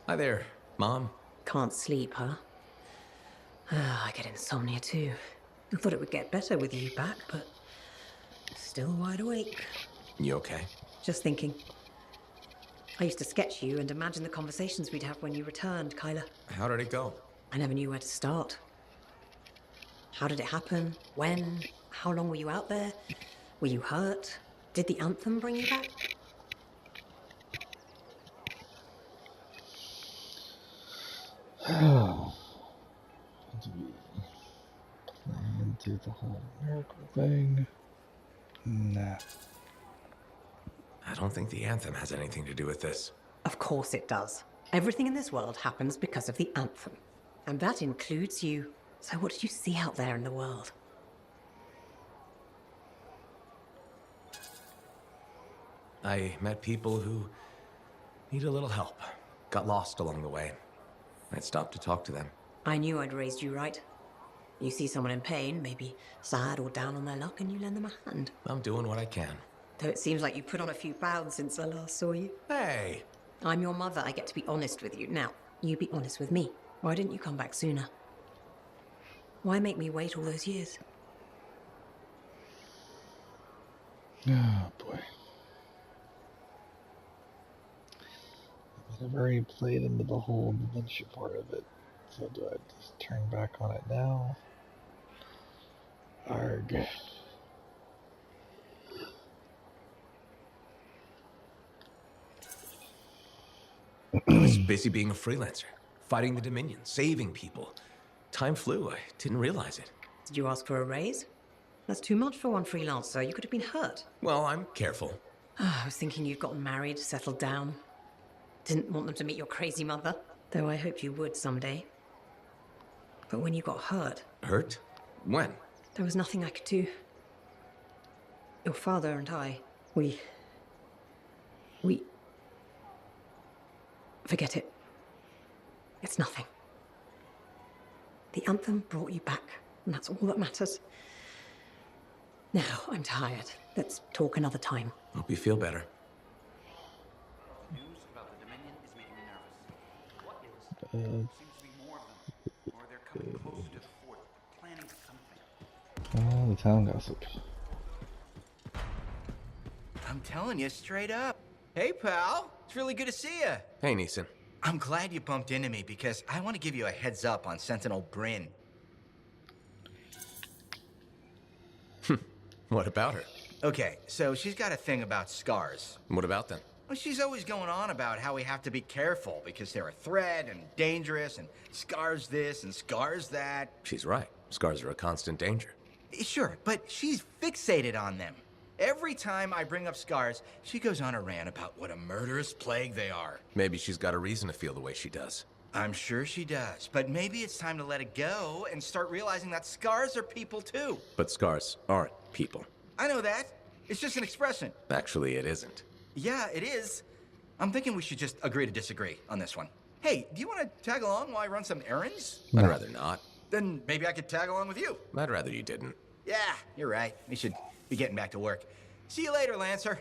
Hi there, Mom. Can't sleep, huh? I get insomnia too. I thought it would get better with you back, but still wide awake. You okay? Just thinking. I used to sketch you and imagine the conversations we'd have when you returned, Kyla. How did it go? I never knew where to start. How did it happen? When? How long were you out there? Were you hurt? Did the anthem bring you back? Oh, did we plan to do the whole miracle thing? Nah. I don't think the anthem has anything to do with this. Of course it does. Everything in this world happens because of the anthem. And that includes you. So what did you see out there in the world? I met people who need a little help. Got lost along the way. I'd stopped to talk to them. I knew I'd raised you right. You see someone in pain, maybe sad or down on their luck, and you lend them a hand. I'm doing what I can. Though it seems like you put on a few pounds since I last saw you. Hey! I'm your mother, I get to be honest with you. Now, you be honest with me. Why didn't you come back sooner? Why make me wait all those years? Oh boy. I've already played into the whole dementia part of it. So do I just turn back on it now? Arg. I was busy being a freelancer, fighting the Dominion, saving people. Time flew. I didn't realize it. Did you ask for a raise? That's too much for one freelancer. You could have been hurt. Well, I'm careful. I was thinking you'd gotten married, settled down. Didn't want them to meet your crazy mother. Though I hoped you would someday. But when you got hurt... Hurt? When? There was nothing I could do. Your father and I, we... Forget it. It's nothing. The anthem brought you back, and that's all that matters. Now, I'm tired. Let's talk another time. Hope you feel better. News about the Dominion is making me nervous. What is? Seems to be more of them. Or they're coming close to the fort, planning something. The town gossip. I'm telling you straight up. Hey, pal. It's really good to see you. Hey, Neeson. I'm glad you bumped into me because I want to give you a heads up on Sentinel Bryn. What about her? Okay, so she's got a thing about scars. What about them? Well, she's always going on about how we have to be careful because they're a threat and dangerous and scars this and scars that. She's right. Scars are a constant danger. Sure, but she's fixated on them. Every time I bring up scars, she goes on a rant about what a murderous plague they are. Maybe she's got a reason to feel the way she does. I'm sure she does, but maybe it's time to let it go and start realizing that scars are people too. But scars aren't people. I know that. It's just an expression. Actually, it isn't. Yeah, it is. I'm thinking we should just agree to disagree on this one. Hey, do you want to tag along while I run some errands? I'd rather not. Then maybe I could tag along with you. I'd rather you didn't. Yeah, you're right. We should be getting back to work. See you later, Lancer.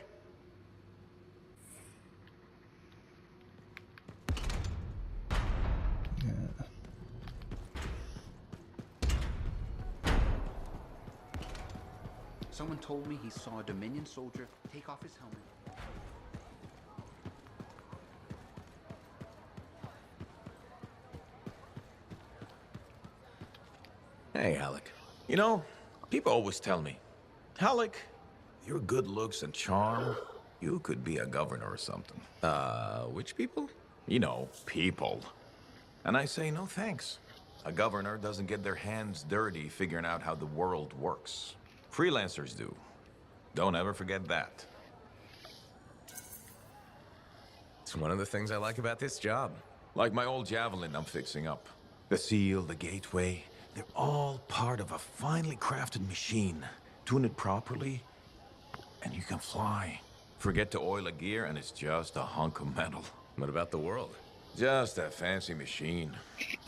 Someone told me he saw a Dominion soldier take off his helmet. Hey, Alec. You know, people always tell me, Halleck, your good looks and charm, you could be a governor or something. Which people? You know, people. And I say, no thanks. A governor doesn't get their hands dirty figuring out how the world works. Freelancers do. Don't ever forget that. It's one of the things I like about this job. Like my old javelin I'm fixing up. The seal, the gateway, they're all part of a finely crafted machine. Tune it properly, and you can fly. Forget to oil a gear, and it's just a hunk of metal. What about the world? Just a fancy machine.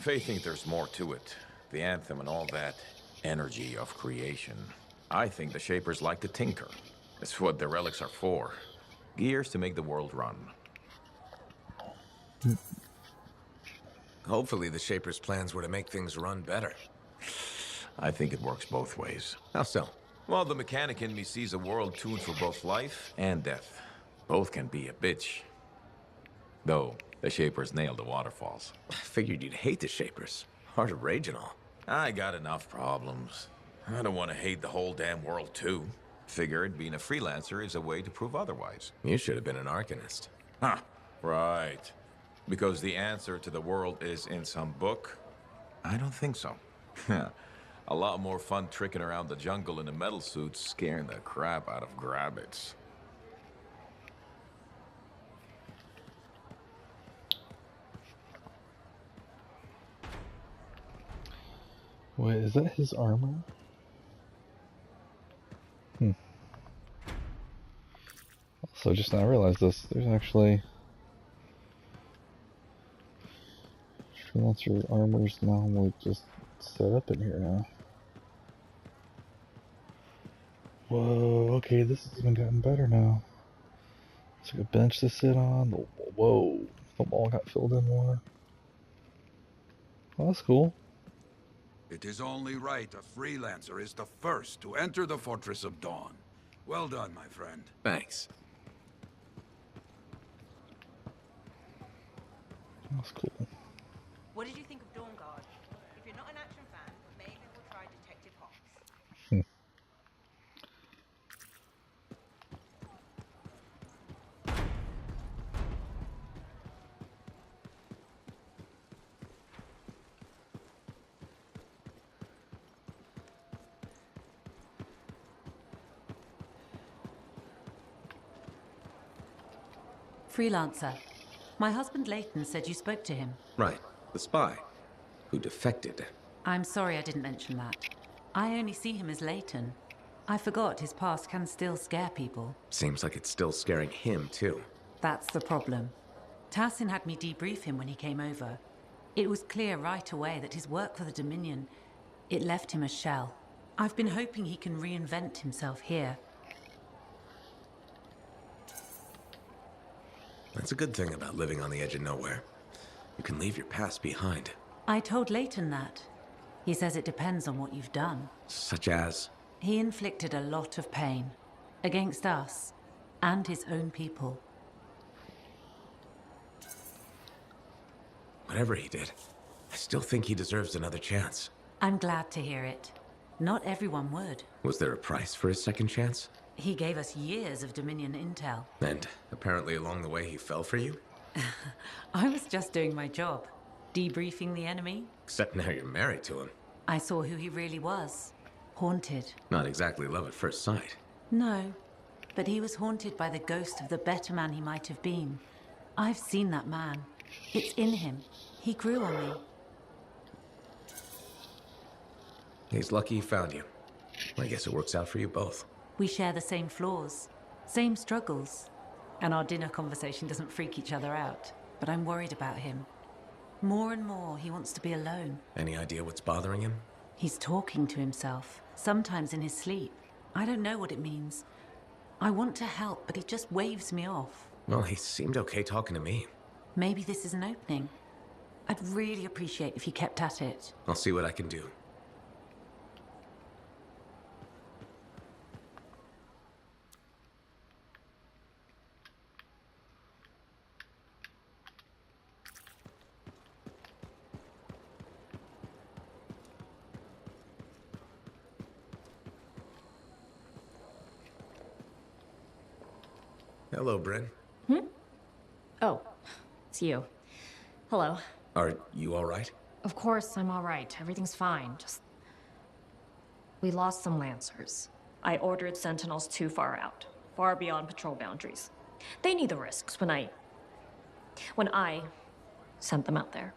Faye think there's more to it. The anthem and all that energy of creation. I think the Shapers like to tinker. That's what the relics are for. Gears to make the world run. Hopefully the Shaper's plans were to make things run better. I think it works both ways. How so? Well, the mechanic in me sees a world tuned for both life and death. Both can be a bitch. Though, the Shapers nailed the waterfalls. I figured you'd hate the Shapers. Hard to rage and all. I got enough problems. I don't want to hate the whole damn world, too. Figured being a freelancer is a way to prove otherwise. You should have been an Arcanist. Huh. Right. Because the answer to the world is in some book? I don't think so. A lot more fun tricking around the jungle in a metal suit, scaring the crap out of grabbits. Wait, is that his armor? So just now I realized this. There's actually freelancer armors normally just set up in here now. Whoa, okay, this has even gotten better now. It's like a bench to sit on. Whoa, the wall got filled in more. Well, that's cool. It is only right a freelancer is the first to enter the Fortress of Dawn. Well done, my friend. Thanks. That's cool. What did you think of Dawn Guard? If you're not an action fan, maybe we'll try Detective Hawks. Freelancer. My husband Leighton said you spoke to him. Right. The spy. Who defected. I'm sorry I didn't mention that. I only see him as Leighton. I forgot his past can still scare people. Seems like it's still scaring him, too. That's the problem. Tassin had me debrief him when he came over. It was clear right away that his work for the Dominion, it left him a shell. I've been hoping he can reinvent himself here. That's a good thing about living on the edge of nowhere. You can leave your past behind. I told Leighton that. He says it depends on what you've done. Such as? He inflicted a lot of pain. Against us. And his own people. Whatever he did, I still think he deserves another chance. I'm glad to hear it. Not everyone would. Was there a price for his second chance? He gave us years of Dominion intel. And apparently along the way he fell for you? I was just doing my job. Debriefing the enemy. Except now you're married to him. I saw who he really was. Haunted. Not exactly love at first sight. No. But he was haunted by the ghost of the better man he might have been. I've seen that man. It's in him. He grew on me. He's lucky he found you. I guess it works out for you both. We share the same flaws, same struggles. And our dinner conversation doesn't freak each other out. But I'm worried about him. More and more, he wants to be alone. Any idea what's bothering him? He's talking to himself, sometimes in his sleep. I don't know what it means. I want to help, but he just waves me off. Well, he seemed okay talking to me. Maybe this is an opening. I'd really appreciate if you kept at it. I'll see what I can do. Hello, Bryn. Oh, it's you. Hello. Are you all right? Of course, I'm all right. Everything's fine. Just... we lost some Lancers. I ordered Sentinels too far out. Far beyond patrol boundaries. They need the risks when I sent them out there.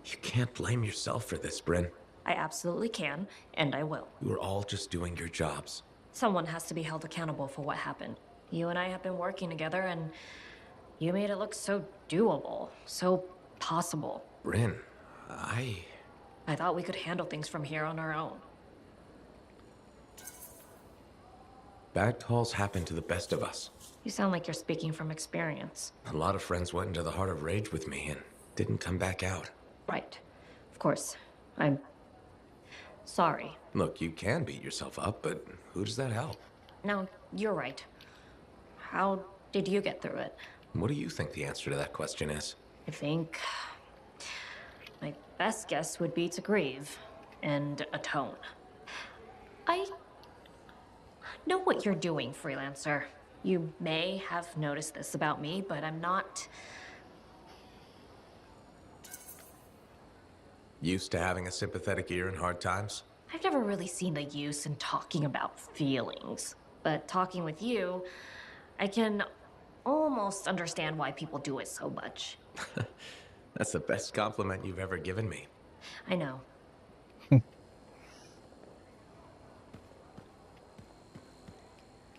You can't blame yourself for this, Bryn. I absolutely can, and I will. You were all just doing your jobs. Someone has to be held accountable for what happened. You and I have been working together, and you made it look so doable, so possible. Bryn, I thought we could handle things from here on our own. Bad calls happen to the best of us. You sound like you're speaking from experience. A lot of friends went into the heart of rage with me and didn't come back out. Right. Of course. I'm sorry. Look, you can beat yourself up, but who does that help? No, you're right. How did you get through it? What do you think the answer to that question is? I think my best guess would be to grieve and atone. I know what you're doing, freelancer. You may have noticed this about me, but I'm not Used to having a sympathetic ear in hard times? I've never really seen the use in talking about feelings. But talking with you, I can almost understand why people do it so much. That's the best compliment you've ever given me. I know.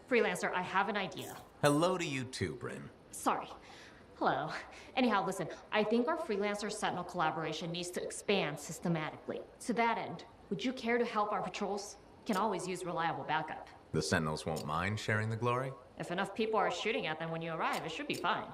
Freelancer, I have an idea. Hello to you too, Bryn. Sorry. Hello. Anyhow, listen, I think our Freelancer Sentinel collaboration needs to expand systematically. To that end, would you care to help our patrols? Can always use reliable backup. The Sentinels won't mind sharing the glory? If enough people are shooting at them when you arrive, it should be fine.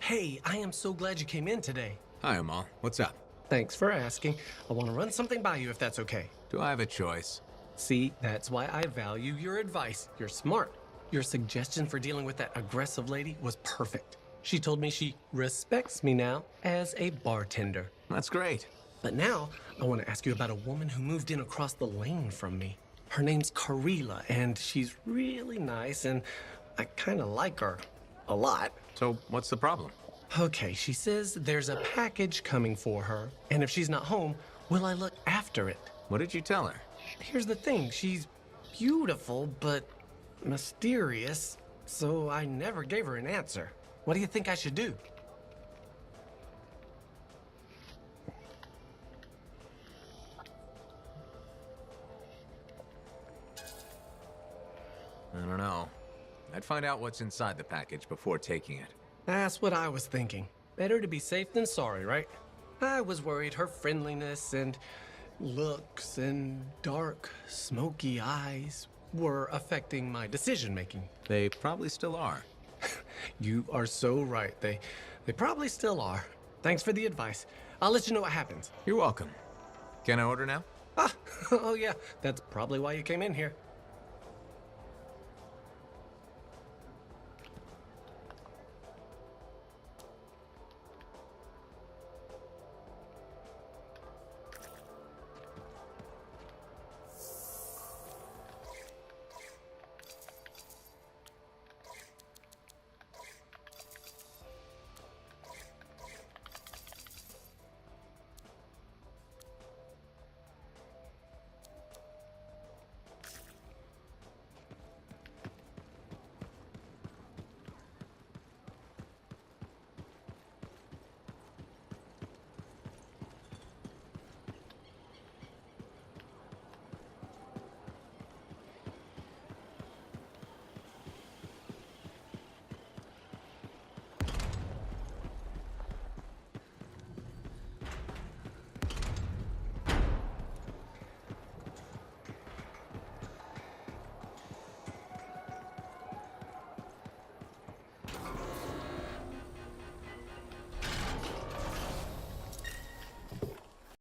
Hey, I am so glad you came in today. Hi, Amal. What's up? Thanks for asking. I want to run something by you if that's okay. Do I have a choice? See, that's why I value your advice. You're smart. Your suggestion for dealing with that aggressive lady was perfect. She told me she respects me now as a bartender. That's great. But now, I want to ask you about a woman who moved in across the lane from me. Her name's Karila, and she's really nice, and I kind of like her a lot. So, what's the problem? Okay, she says there's a package coming for her, and if she's not home, will I look after it? What did you tell her? Here's the thing, she's beautiful, but mysterious, so I never gave her an answer. What do you think I should do? I don't know. I'd find out what's inside the package before taking it. That's what I was thinking. Better to be safe than sorry, right? I was worried her friendliness and looks and dark, smoky eyes were affecting my decision-making. They probably still are. You are so right. They probably still are. Thanks for the advice. I'll let you know what happens. You're welcome. Can I order now? Ah, oh yeah, that's probably why you came in here.